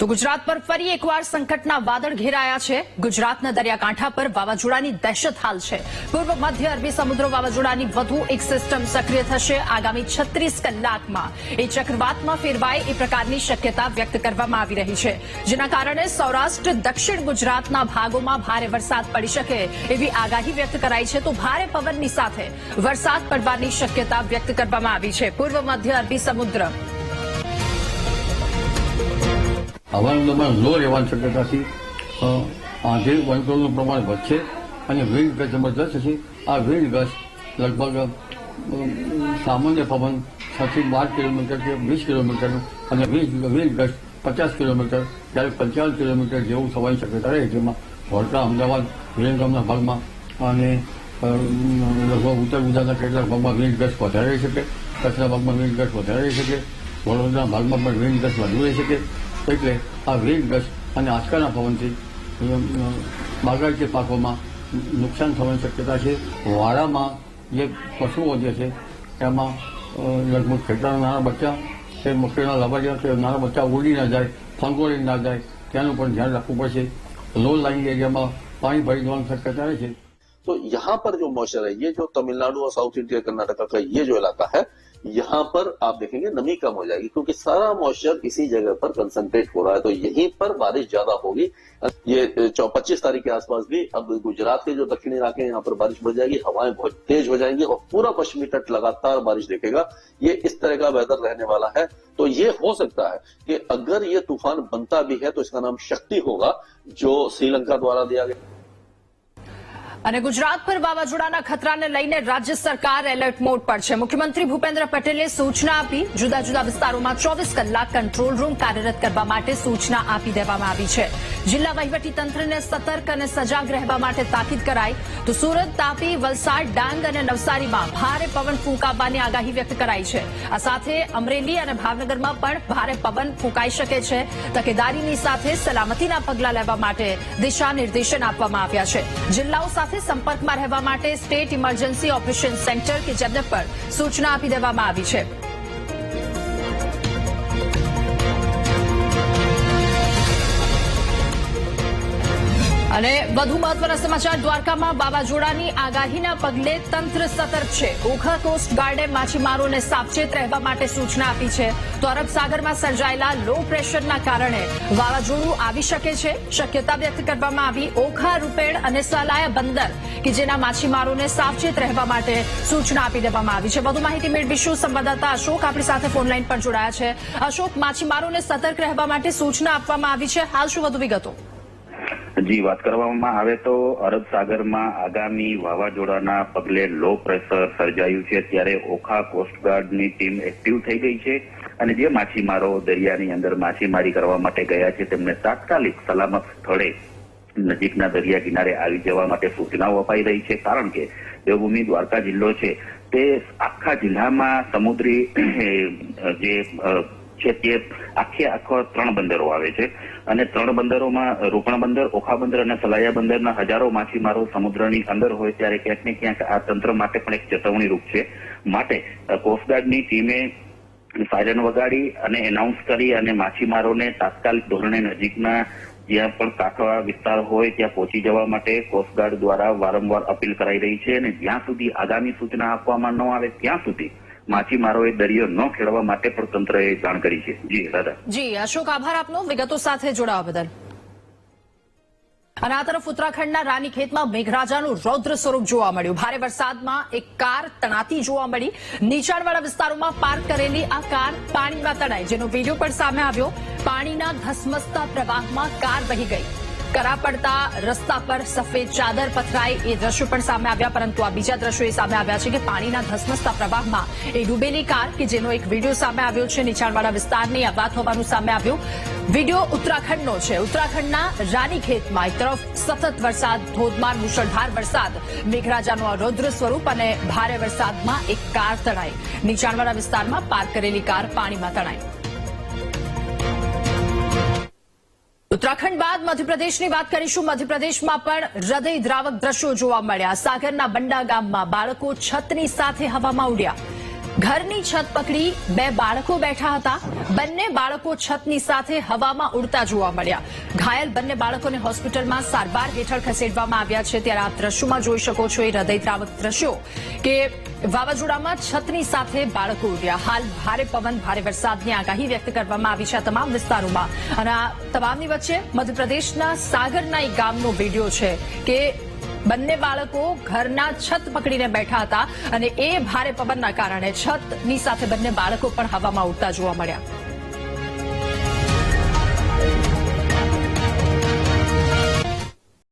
ગુજરાત પર ફરી એકવાર સંકટના વાદળ ઘેરાયા છે। ગુજરાતના દરિયાકાંઠા પર વાવાઝોડાની દહેશત હાલ છે। પૂર્વ મધ્ય અરબી સમુદ્ર વાવાઝોડાની વધુ એક સિસ્ટમ સક્રિય થશે। આગામી 36 કલાકમાં એ ચક્રવાતમાં ફેરવાય એ પ્રકારની શક્યતા વ્યક્ત કરવામાં આવી રહી છે, જેના કારણે સૌરાષ્ટ્ર દક્ષિણ ગુજરાતના ભાગોમાં ભારે વરસાદ પડી શકે એવી આગાહી વ્યક્ત કરાઈ છે। તો ભારે પવનની સાથે વરસાદ પડવાની શક્યતા વ્યક્ત કરવામાં આવી છે। પૂર્વ મધ્ય અરબી સમુદ્ર હવાનું દબાણ લો રહેવાની શક્યતાથી આંધી વંટોળનું પ્રમાણ વધશે અને વિન્ડ ગસ્ટ જબરદસ્ત છે। આ વિન્ડ ગસ્ટ લગભગ સામાન્ય પવન 6 થી 12 કિલોમીટર કે 20 કિલોમીટરનું અને વિન્ડ ગસ્ટ 50 કિલોમીટર ત્યારે 55 કિલોમીટર જેવું થવાની શક્યતા રહે, જેમાં વડોદરા, અમદાવાદ, વિરમગામના ભાગમાં અને લગભગ ઉત્તર ગુજરાતના કેટલાક ભાગમાં વિન્ડ ગસ્ટ વધારે રહી શકે, કચ્છના ભાગમાં વિન્ડ ગસ્ટ વધારે રહી શકે, વડોદરાના ભાગમાં પણ વિન્ડ ગસ્ટ વધુ રહી શકે। એટલે આ વિન્ડ ગસ્ટ અને આંચકાના પવનથી બાગાયતી પાકોમાં નુકસાન થવાની શક્યતા છે। વાડામાં જે પશુઓ જે છે એમાં લગભગ ખેતરના નાના બચ્ચા કે મકઈના લાભાર્યા કે નાના બચ્ચા ઉડી ના જાય, ફંગોળી ના જાય તેનું પણ ધ્યાન રાખવું પડશે। લો લાઇન એરિયામાં પાણી ભરી જવાની શક્યતા રહે છે। तो यहाँ पर जो मॉइस्चर है, ये जो तमिलनाडु और साउथ इंडिया कर्नाटका का ये जो इलाका है, यहाँ पर आप देखेंगे नमी कम हो जाएगी, क्योंकि सारा मॉइस्चर इसी जगह पर कंसंट्रेट हो रहा है। तो यहीं पर बारिश ज्यादा होगी। ये 25 तारीख के आसपास भी अब गुजरात के जो दक्षिणी इलाके हैं यहाँ पर बारिश बढ़ जाएगी, हवाएं बहुत तेज हो जाएंगी और पूरा पश्चिमी तट लगातार बारिश देखेगा। ये इस तरह का वेदर रहने वाला है। तो ये हो सकता है कि अगर ये तूफान बनता भी है तो इसका नाम शक्ति होगा, जो श्रीलंका द्वारा दिया गया। અને ગુજરાત પર વાવાઝોડાના ખતરાને લઈને રાજ્ય સરકાર એલર્ટ મોડ પર છે। મુખ્યમંત્રી ભૂપેન્દ્ર પટેલે સૂચના આપી, જુદા જુદા વિસ્તારોમાં 24 કલાક કંટ્રોલ રૂમ કાર્યરત કરવા માટે સૂચના આપી દેવામાં આવી છે। જિલ્લા વહીવટીતંત્રને સતર્ક અને સજાગ રહેવા માટે તાકીદ કરાઈ। તો સુરત, તાપી, વલસાડ, ડાંગ અને નવસારીમાં ભારે પવન ફૂંકાવાની આગાહી વ્યક્ત કરાઈ છે। આ સાથે અમરેલી અને ભાવનગરમાં પણ ભારે પવન ફૂંકાઈ શકે છે। તકેદારીની સાથે સલામતીના પગલાં લેવા માટે દિશા નિર્દેશન આપવામાં આવ્યા છે। જિલ્લાઓ સાથે સંપર્કમાં રહેવા માટે સ્ટેટ ઇમરજન્સી ઓપરેશન સેન્ટર કે જેમને પર સૂચના આપી દેવામાં આવી છે। અને વધુ મહત્વના સમાચાર, દ્વારકામાં વાવાઝોડાની આગાહીના પગલે તંત્ર સતર્ક છે। ઓખા કોસ્ટગાર્ડે માછીમારોને સાવચેત રહેવા માટે સૂચના આપી છે। તો અરબ સાગરમાં સર્જાયેલા લો પ્રેશરના કારણે વાવાઝોડું આવી શકે છે, શક્યતા વ્યક્ત કરવામાં આવી। ઓખા, રૂપેણ અને સલાયા બંદર કે જેના માછીમારોને સાવચેત રહેવા માટે સૂચના આપી દેવામાં આવી છે। વધુ માહિતી મેળવીશું। સંવાદદાતા અશોક આપણી સાથે ફોનલાઈન પર જોડાયા છે। અશોક, માછીમારોને સતર્ક રહેવા માટે સૂચના આપવામાં આવી છે, હાલ શું વધુ વિગતો? જી, વાત કરવામાં આવે તો અરબ સાગરમાં આગામી વાવાઝોડાના પગલે લો પ્રેશર સર્જાયું છે, ત્યારે ઓખા કોસ્ટગાર્ડની ટીમ એક્ટિવ થઈ ગઈ છે અને જે માછીમારો દરિયાની અંદર માછીમારી કરવા માટે ગયા છે તેમને તાત્કાલિક સલામત સ્થળે નજીકના દરિયા કિનારે આવી જવા માટે સૂચનાઓ અપાઈ રહી છે। કારણ કે દેવભૂમિ દ્વારકા જિલ્લો છે તે આખા જિલ્લામાં સમુદ્રી જે છે તે આખો 3 બંદરો આવે છે અને 3 બંદરોમાં રોપણ બંદર, ઓખા બંદર અને સલાયા બંદરના હજારો માછીમારો સમુદ્રની અંદર હોય ત્યારે ક્યાંક ને ક્યાંક આ તંત્ર માટે પણ એક ચેતવણી રૂપ છે। માટે કોસ્ટગાર્ડની ટીમે સાયરન વગાડી અને એનાઉન્સ કરી અને માછીમારોને તાત્કાલિક ધોરણે નજીકના જ્યાં પણ કાંઠા વિસ્તાર હોય ત્યાં પહોંચી જવા માટે કોસ્ટગાર્ડ દ્વારા વારંવાર અપીલ કરાઈ રહી છે। અને જ્યાં સુધી આગામી સૂચના આપવામાં ન આવે ત્યાં સુધી માછીમારોએ દરિયો ન ખેડવા માટે પણ તંત્રએ જાણ કરી છે। જી દાદા। જી અશોક, આભાર આપનો વિગતો સાથે જોડાવા બદલ। અને આ તરફ ઉત્તરાખંડના રાનીખેતમાં મેઘરાજાનું રૌદ્ર સ્વરૂપ જોવા મળ્યું। ભારે વરસાદમાં એક કાર તણાતી જોવા મળી। નીચાણવાળા વિસ્તારોમાં પાર્ક કરેલી આ કાર પાણીમાં તણાઈ, જેનો વિડીયો પણ સામે આવ્યો। પાણીના ધસમસતા પ્રવાહમાં કાર વહી ગઈ। કરા પડતા રસ્તા પર સફેદ ચાદર પથરાઈ એ દ્રશ્યો પણ સામે આવ્યા। પરંતુ આ બીજા દ્રશ્યો એ સામે આવ્યા છે કે પાણીના ધસમસતા પ્રવાહમાં એ ડૂબેલી કાર કે જેનો એક વિડીયો સામે આવ્યો છે। નીચાણવાળા વિસ્તારની આ વાત હોવાનું સામે આવ્યું। વિડીયો ઉત્તરાખંડનો છે। ઉત્તરાખંડના રાનીખેતમાં એક તરફ સતત વરસાદ, ધોધમાર મુશળધાર વરસાદ, મેઘરાજાનું આ રૌદ્ર સ્વરૂપ અને ભારે વરસાદમાં એક કાર તણાઈ। નીચાણવાળા વિસ્તારમાં પાર્ક કરેલી કાર પાણીમાં તણાઈ। ઉત્તરાખંડ બાદ મધ્યપ્રદેશની વાત કરીશું। મધ્યપ્રદેશમાં પણ હૃદયદ્રાવક દ્રશ્યો જોવા મળ્યા। સાગરના બંડા ગામમાં બાળકો છતની સાથે હવામાં ઉડ્યા। ઘરની છત પકડી બે બાળકો બેઠા હતા. બંને બાળકો છતની સાથે હવામાં ઉડતા જોવા મળ્યા. ઘાયલ બંને બાળકોને હોસ્પિટલમાં સારવાર હેઠળ ખસેડવામાં આવ્યા છે. ત્યારે આપ દ્રશ્યોમાં જોઈ શકો છો એ હૃદયદ્રાવક દ્રશ્યો કે વાવાઝોડામાં છતની સાથે બાળકો ઉડ્યા. હાલ ભારે પવન ભારે વરસાદની આગાહી વ્યક્ત કરવામાં આવી છે આ તમામ વિસ્તારોમાં. અને આ તમામની વચ્ચે મધ્યપ્રદેશના સાગરના એક ગામનો વિડીયો છે કે બંને બાળકો ઘરના છત પકડીને બેઠા હતા અને એ ભારે પવનના કારણે છતની સાથે બંને બાળકો પણ હવામાં ઉડતા જોવા મળ્યા.